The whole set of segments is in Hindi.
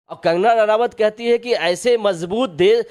और कंगना रनावत कहती है कि ऐसे मजबूत देश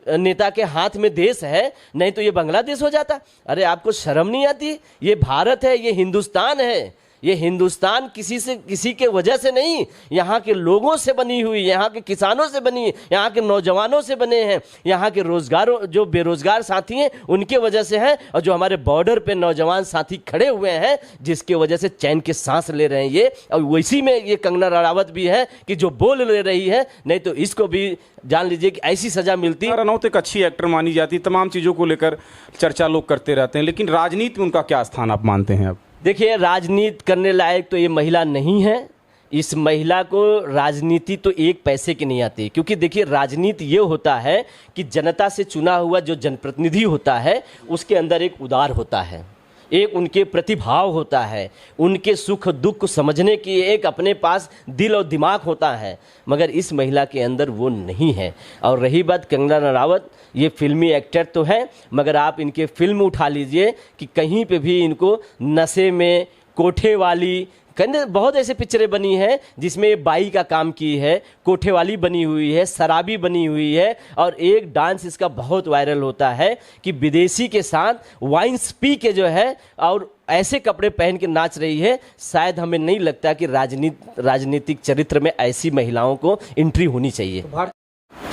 नेता के हाथ में देश है, नहीं तो ये बांग्लादेश हो जाता। अरे आपको शर्म नहीं आती? ये भारत है, ये हिंदुस्तान है। ये हिंदुस्तान किसी के वजह से नहीं, यहाँ के लोगों से बनी हुई, यहाँ के किसानों से बनी, यहाँ के नौजवानों से बने हैं, यहाँ के रोजगारों जो बेरोजगार साथी हैं उनके वजह से है, और जो हमारे बॉर्डर पे नौजवान साथी खड़े हुए हैं जिसके वजह से चैन के सांस ले रहे हैं ये। और वैसी में ये कंगना रनावत भी है कि जो बोल ले रही है, नहीं तो इसको भी जान लीजिए कि ऐसी सजा मिलती। रनौत एक अच्छी एक्टर मानी जाती है, तमाम चीज़ों को लेकर चर्चा लोग करते रहते हैं, लेकिन राजनीति में उनका क्या स्थान आप मानते हैं? अब देखिए, राजनीति करने लायक तो ये महिला नहीं है। इस महिला को राजनीति तो एक पैसे की नहीं आती, क्योंकि देखिए राजनीति ये होता है कि जनता से चुना हुआ जो जनप्रतिनिधि होता है उसके अंदर एक उदार होता है, एक उनके प्रतिभाव होता है, उनके सुख दुख को समझने की एक अपने पास दिल और दिमाग होता है, मगर इस महिला के अंदर वो नहीं है। और रही बात कंगना रनावत, ये फिल्मी एक्टर तो है, मगर आप इनके फिल्म उठा लीजिए कि कहीं पे भी इनको नशे में, कोठे वाली, कहने बहुत ऐसे पिक्चरें बनी हैं जिसमें बाई का काम की है, कोठे वाली बनी हुई है, शराबी बनी हुई है। और एक डांस इसका बहुत वायरल होता है कि विदेशी के साथ वाइन्स पी के जो है और ऐसे कपड़े पहन के नाच रही है। शायद हमें नहीं लगता कि राजनीतिक चरित्र में ऐसी महिलाओं को एंट्री होनी चाहिए।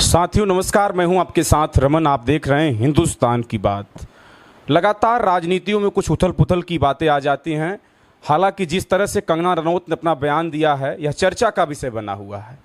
साथियों नमस्कार, मैं हूं आपके साथ रमन। आप देख रहे हैं हिंदुस्तान की बात। लगातार राजनीतियों में कुछ उथल पुथल की बातें आ जाती हैं। हालांकि जिस तरह से कंगना रनौत ने अपना बयान दिया है यह चर्चा का विषय बना हुआ है।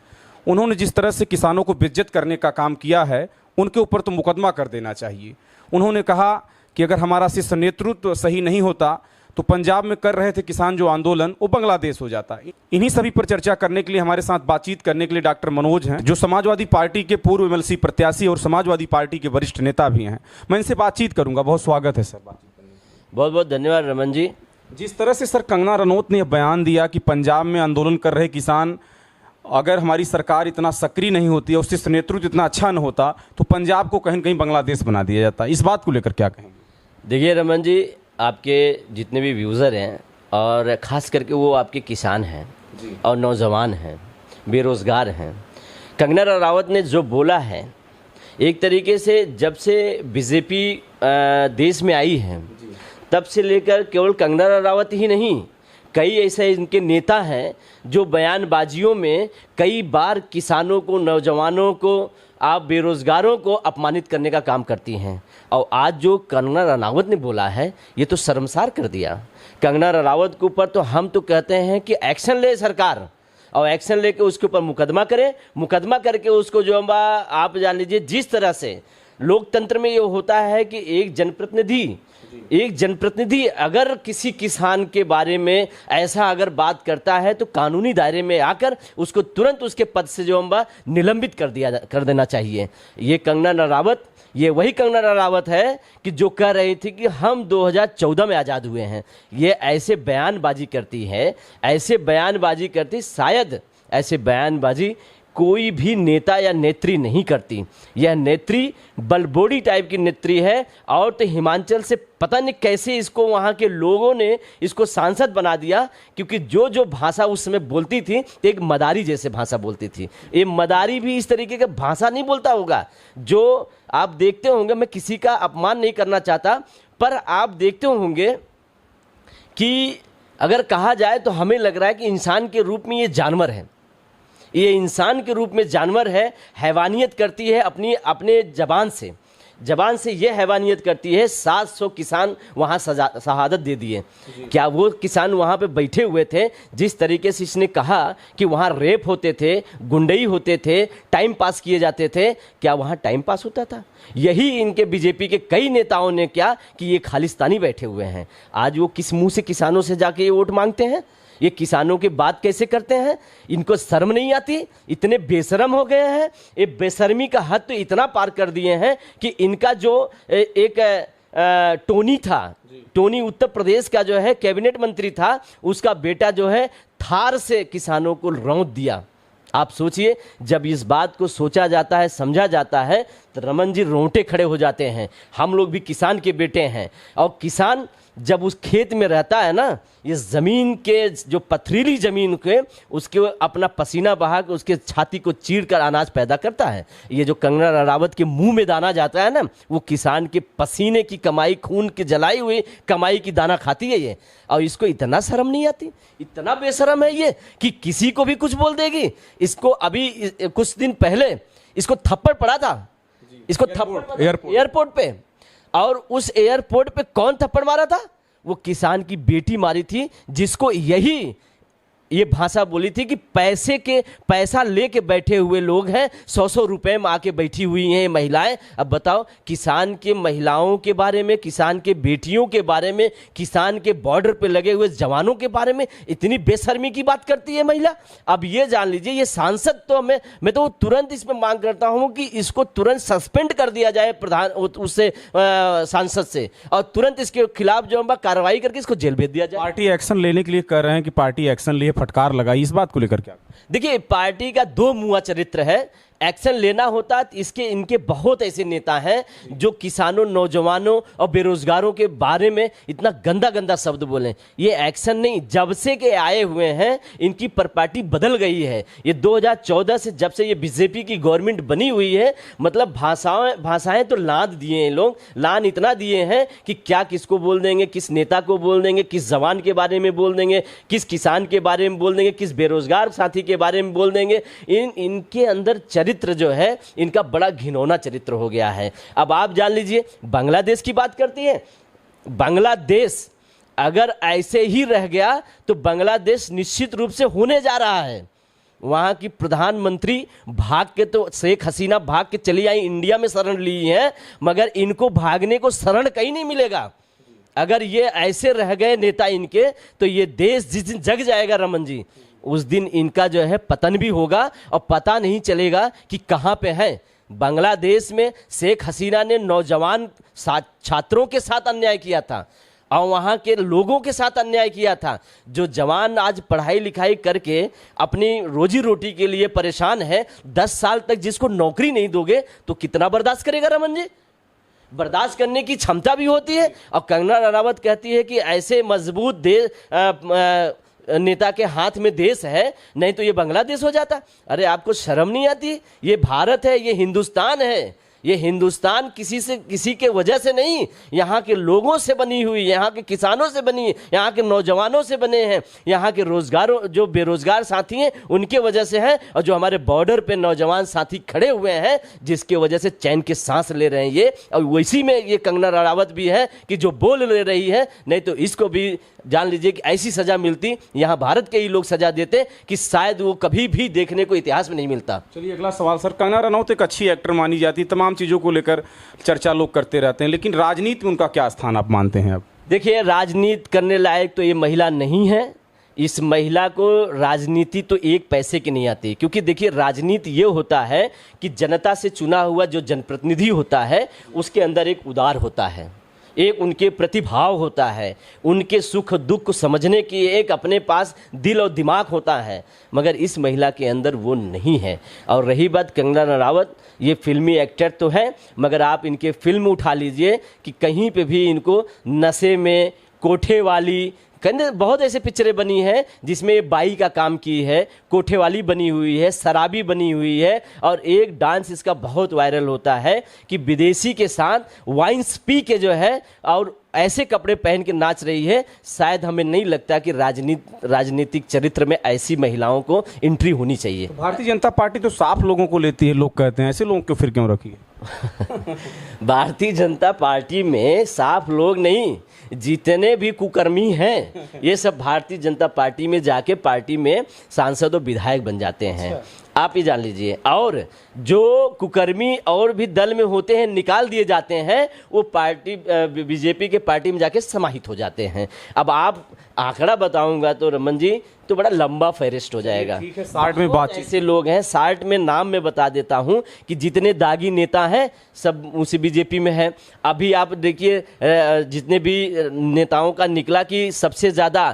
उन्होंने जिस तरह से किसानों को बेइज्जत करने का काम किया है, उनके ऊपर तो मुकदमा कर देना चाहिए। उन्होंने कहा कि अगर हमारा शीर्ष नेतृत्व सही नहीं होता तो पंजाब में कर रहे थे किसान जो आंदोलन, वो बांग्लादेश हो जाता। इन्हीं सभी पर चर्चा करने के लिए हमारे साथ बातचीत करने के लिए डॉक्टर मनोज हैं, जो समाजवादी पार्टी के पूर्व एमएलसी प्रत्याशी और समाजवादी पार्टी के वरिष्ठ नेता भी हैं। मैं इनसे बातचीत करूंगा। बहुत स्वागत है सर बातचीत करने में। बहुत बहुत धन्यवाद रमन जी। जिस तरह से सर कंगना रनौत ने बयान दिया कि पंजाब में आंदोलन कर रहे किसान, अगर हमारी सरकार इतना सक्रिय नहीं होती और उससे नेतृत्व इतना अच्छा न होता तो पंजाब को कहीं न कहीं बांग्लादेश बना दिया जाता, इस बात को लेकर क्या कहेंगे? देखिए रमन जी, आपके जितने भी व्यूज़र हैं और ख़ास करके वो आपके किसान हैं और नौजवान हैं, बेरोज़गार हैं, कंगना रनावत ने जो बोला है, एक तरीके से जब से बीजेपी देश में आई है तब से लेकर केवल कंगना रनावत ही नहीं, कई ऐसे इनके नेता हैं जो बयानबाजियों में कई बार किसानों को, नौजवानों को, आप बेरोज़गारों को अपमानित करने का काम करती हैं। और आज जो कंगना रनावत ने बोला है ये तो शर्मसार कर दिया। कंगना रनावत के ऊपर तो हम तो कहते हैं कि एक्शन ले सरकार, और एक्शन लेके उसके ऊपर मुकदमा करे, मुकदमा करके उसको जो आप जान लीजिए, जिस तरह से लोकतंत्र में ये होता है कि एक जनप्रतिनिधि अगर किसी किसान के बारे में ऐसा अगर बात करता है तो कानूनी दायरे में आकर उसको तुरंत उसके पद से जो निलंबित कर देना चाहिए। ये कंगना रनावत, ये वही कंगना रनावत है कि जो कह रही थी कि हम 2014 में आज़ाद हुए हैं। ये ऐसे बयानबाजी करती है, ऐसे बयानबाजी करती, शायद ऐसे बयानबाजी कोई भी नेता या नेत्री नहीं करती। यह नेत्री बलबोड़ी टाइप की नेत्री है, और तो हिमाचल से पता नहीं कैसे इसको वहाँ के लोगों ने इसको सांसद बना दिया, क्योंकि जो भाषा उस समय बोलती थी तो एक मदारी जैसे भाषा बोलती थी। ये मदारी भी इस तरीके का भाषा नहीं बोलता होगा जो आप देखते होंगे। मैं किसी का अपमान नहीं करना चाहता, पर आप देखते होंगे कि अगर कहा जाए तो हमें लग रहा है कि इंसान के रूप में ये जानवर है, ये इंसान के रूप में जानवर है, हैवानियत करती है अपने ज़बान से ये हैवानियत करती है। 700 किसान वहाँ शहादत दे दिए। क्या वो किसान वहाँ पे बैठे हुए थे? जिस तरीके से इसने कहा कि वहाँ रेप होते थे, गुंडई होते थे, टाइम पास किए जाते थे, क्या वहाँ टाइम पास होता था? यही इनके बीजेपी के कई नेताओं ने क्या कि ये खालिस्तानी बैठे हुए हैं। आज वो किस मुँह से किसानों से जाके ये वोट मांगते हैं? ये किसानों की बात कैसे करते हैं? इनको शर्म नहीं आती? इतने बेशर्म हो गए हैं। ये बेशर्मी का हद तो इतना पार कर दिए हैं कि इनका जो एक टोनी था, टोनी उत्तर प्रदेश का जो है कैबिनेट मंत्री था, उसका बेटा जो है थार से किसानों को रौंद दिया। आप सोचिए, जब इस बात को सोचा जाता है, समझा जाता है, तो रमन जी रोंगटे खड़े हो जाते हैं। हम लोग भी किसान के बेटे हैं, और किसान जब उस खेत में रहता है ना, ये ज़मीन के जो पथरीली ज़मीन के उसके अपना पसीना बहा के उसके छाती को चीर कर अनाज पैदा करता है। ये जो कंगना रनावत के मुंह में दाना जाता है ना, वो किसान के पसीने की कमाई, खून की जलाई हुई कमाई की दाना खाती है ये। और इसको इतना शर्म नहीं आती, इतना बेशरम है ये कि किसी को भी कुछ बोल देगी। इसको अभी कुछ दिन पहले इसको थप्पड़ पड़ा था, इसको थप्पड़ एयरपोर्ट पे, और उस एयरपोर्ट पे कौन थप्पड़ मारा था? वो किसान की बेटी मारी थी, जिसको यही ये भाषा बोली थी कि पैसा लेके बैठे हुए लोग हैं, 100-100 रुपए में आके बैठी हुई हैं महिलाएं। अब बताओ, किसान के महिलाओं के बारे में, किसान के बेटियों के बारे में, किसान के बॉर्डर पे लगे हुए जवानों के बारे में इतनी बेशर्मी की बात करती है महिला। अब ये जान लीजिए, ये सांसद तो मैं तो तुरंत इसमें मांग करता हूं कि इसको तुरंत सस्पेंड कर दिया जाए प्रधान उससे सांसद से, और तुरंत इसके खिलाफ जो कार्रवाई करके इसको जेल भेज दिया जाए। पार्टी एक्शन लेने के लिए कह रहे हैं कि पार्टी एक्शन लिए, फटकार लगाई, इस बात को लेकर क्या? देखिए, पार्टी का दो मुआ चरित्र है। एक्शन लेना होता है, इनके बहुत ऐसे नेता हैं जो किसानों, नौजवानों और बेरोजगारों के बारे में इतना गंदा गंदा शब्द बोले। ये एक्शन नहीं, जब से के आए हुए हैं इनकी पार्टी बदल गई है। ये 2014 से जब से ये बीजेपी की गवर्नमेंट बनी हुई है, मतलब भाषाएं तो लाद दिए हैं लोग, लान इतना दिए हैं कि क्या किसको बोल देंगे, किस नेता को बोल देंगे, किस जवान के बारे में बोल देंगे, किस किसान के बारे में बोल देंगे, किस बेरोजगार साथी के बारे में बोल देंगे। इनके अंदर चरित्र जो है इनका बड़ा घिनौना चरित्र हो गया है। अब आप जान लीजिए, बांग्लादेश की बात करती है। बांग्लादेश अगर ऐसे ही रह गया तो बांग्लादेश निश्चित रूप से होने जा रहा है। वहां की प्रधानमंत्री भाग के, तो शेख हसीना भाग के चली आई, इंडिया में शरण ली है, मगर इनको भागने को शरण कहीं नहीं मिलेगा। अगर ये ऐसे रह गए नेता इनके, तो ये देश जिस दिन जग जाएगा रमन जी, उस दिन इनका जो है पतन भी होगा और पता नहीं चलेगा कि कहां पे है। बांग्लादेश में शेख हसीना ने नौजवान छात्रों के साथ अन्याय किया था और वहां के लोगों के साथ अन्याय किया था। जो जवान आज पढ़ाई लिखाई करके अपनी रोजी रोटी के लिए परेशान है, 10 साल तक जिसको नौकरी नहीं दोगे तो कितना बर्दाश्त करेगा रमन जी? बर्दाश्त करने की क्षमता भी होती है। और कंगना रनावत कहती है कि ऐसे मजबूत नेता के हाथ में देश है, नहीं तो ये बांग्लादेश हो जाता। अरे आपको शर्म नहीं आती? ये भारत है, ये हिंदुस्तान है। ये हिंदुस्तान किसी के वजह से नहीं, यहाँ के लोगों से बनी हुई, यहाँ के किसानों से बनी, यहाँ के नौजवानों से बने हैं, यहाँ के रोजगारों, जो बेरोजगार साथी हैं उनके वजह से है, और जो हमारे बॉर्डर पे नौजवान साथी खड़े हुए हैं जिसके वजह से चैन के सांस ले रहे हैं ये। और वैसी में ये कंगना रनावत भी है कि जो बोल ले रही है, नहीं तो इसको भी जान लीजिए कि ऐसी सजा मिलती, यहाँ भारत के ही लोग सजा देते कि शायद वो कभी भी देखने को इतिहास में नहीं मिलता। चलिए अगला सवाल सर, कंगना रनौत एक अच्छी एक्टर मानी जाती है, तमाम चीज़ों को लेकर चर्चा लोग करते रहते हैं, लेकिन राजनीति में उनका क्या स्थान आप मानते हैं? अब देखिए, राजनीति करने लायक तो ये महिला नहीं है। इस महिला को राजनीति तो एक पैसे की नहीं आती, क्योंकि देखिए राजनीति ये होता है कि जनता से चुना हुआ जो जनप्रतिनिधि होता है उसके अंदर एक उदार होता है, एक उनके प्रतिभाव होता है, उनके सुख दुख को समझने की एक अपने पास दिल और दिमाग होता है, मगर इस महिला के अंदर वो नहीं है। और रही बात कंगना रनावत, ये फिल्मी एक्टर तो है, मगर आप इनके फिल्म उठा लीजिए कि कहीं पे भी इनको नशे में, कोठे वाली, कहने बहुत ऐसे पिक्चरें बनी हैं जिसमें बाई का काम की है, कोठे वाली बनी हुई है, शराबी बनी हुई है। और एक डांस इसका बहुत वायरल होता है कि विदेशी के साथ वाइन्स पी के जो है और ऐसे कपड़े पहन के नाच रही है। शायद हमें नहीं लगता कि राजनीतिक चरित्र में ऐसी महिलाओं को एंट्री होनी चाहिए। तो भारतीय जनता पार्टी तो साफ लोगों को लेती है, लोग कहते हैं, ऐसे लोगों को फिर क्यों रखी है? भारतीय जनता पार्टी में साफ लोग नहीं, जितने भी कुकर्मी हैं ये सब भारतीय जनता पार्टी में जाके पार्टी में सांसद और विधायक बन जाते हैं। आप ही जान लीजिए। और जो कुकर्मी और भी दल में होते हैं निकाल दिए जाते हैं, वो पार्टी बीजेपी के पार्टी में जाके समाहित हो जाते हैं। अब आप आंकड़ा बताऊंगा तो रमन जी तो बड़ा लंबा फहरिस्त हो जाएगा। ठीक है, 60 में बात ऐसे लोग हैं, 60 में नाम में बता देता हूं कि जितने दागी नेता हैं सब उसी बीजेपी में है। अभी आप देखिए जितने भी नेताओं का निकला कि सबसे ज़्यादा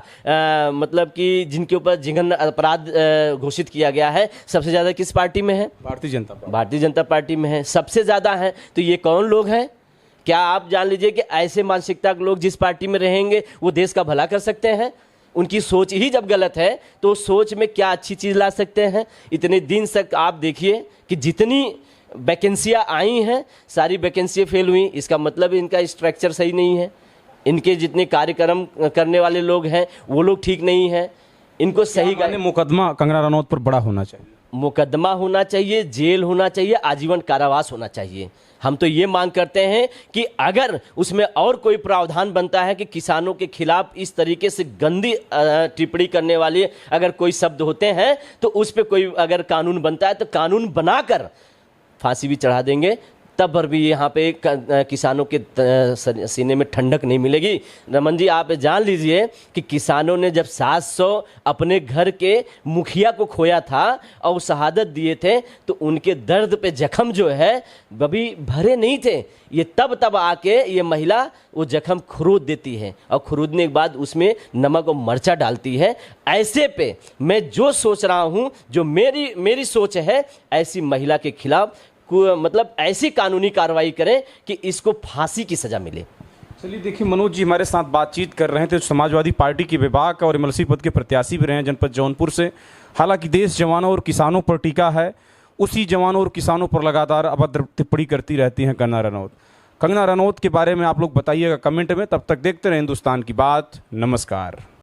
मतलब कि जिनके ऊपर जिघन अपराध घोषित किया गया है, सबसे ज़्यादा किस पार्टी में है? भारतीय जनता पार्टी में है, सबसे ज़्यादा है। तो ये कौन लोग हैं? क्या आप जान लीजिए कि ऐसे मानसिकता के लोग जिस पार्टी में रहेंगे वो देश का भला कर सकते हैं? उनकी सोच ही जब गलत है तो सोच में क्या अच्छी चीज़ ला सकते हैं? इतने दिन तक आप देखिए कि जितनी वैकेंसियाँ आई हैं सारी वैकेंसियाँ फेल हुई। इसका मतलब इनका स्ट्रक्चर सही नहीं है, इनके जितने कार्यक्रम करने वाले लोग हैं वो लोग ठीक नहीं हैं। इनको सही मुकदमा कंगना रनौत पर बड़ा होना चाहिए, मुकदमा होना चाहिए, जेल होना चाहिए, आजीवन कारावास होना चाहिए। हम तो ये मांग करते हैं कि अगर उसमें और कोई प्रावधान बनता है कि किसानों के खिलाफ इस तरीके से गंदी टिप्पणी करने वाले अगर कोई शब्द होते हैं तो उस पर कोई अगर कानून बनता है तो कानून बनाकर फांसी भी चढ़ा देंगे, तब पर भी यहाँ पे किसानों के सीने में ठंडक नहीं मिलेगी। रमन जी, आप जान लीजिए कि किसानों ने जब 700 अपने घर के मुखिया को खोया था और शहादत दिए थे तो उनके दर्द पे जख्म जो है अभी भरे नहीं थे। ये तब आके ये महिला वो जख्म खुरूद देती है और खुरूदने के बाद उसमें नमक और मर्चा डालती है। ऐसे पे मैं जो सोच रहा हूँ, जो मेरी सोच है, ऐसी महिला के खिलाफ मतलब ऐसी कानूनी कार्रवाई करें कि इसको फांसी की सजा मिले। चलिए देखिए, मनोज जी हमारे साथ बातचीत कर रहे थे, समाजवादी पार्टी के विभाग और एमएलसी पद के प्रत्याशी भी रहे हैं जनपद जौनपुर से। हालांकि देश जवानों और किसानों पर टीका है, उसी जवानों और किसानों पर लगातार अभद्र टिप्पणी करती रहती हैं कंगना रनौत। कंगना रनौत के बारे में आप लोग बताइएगा कमेंट में। तब तक देखते रहे हिंदुस्तान की बात। नमस्कार।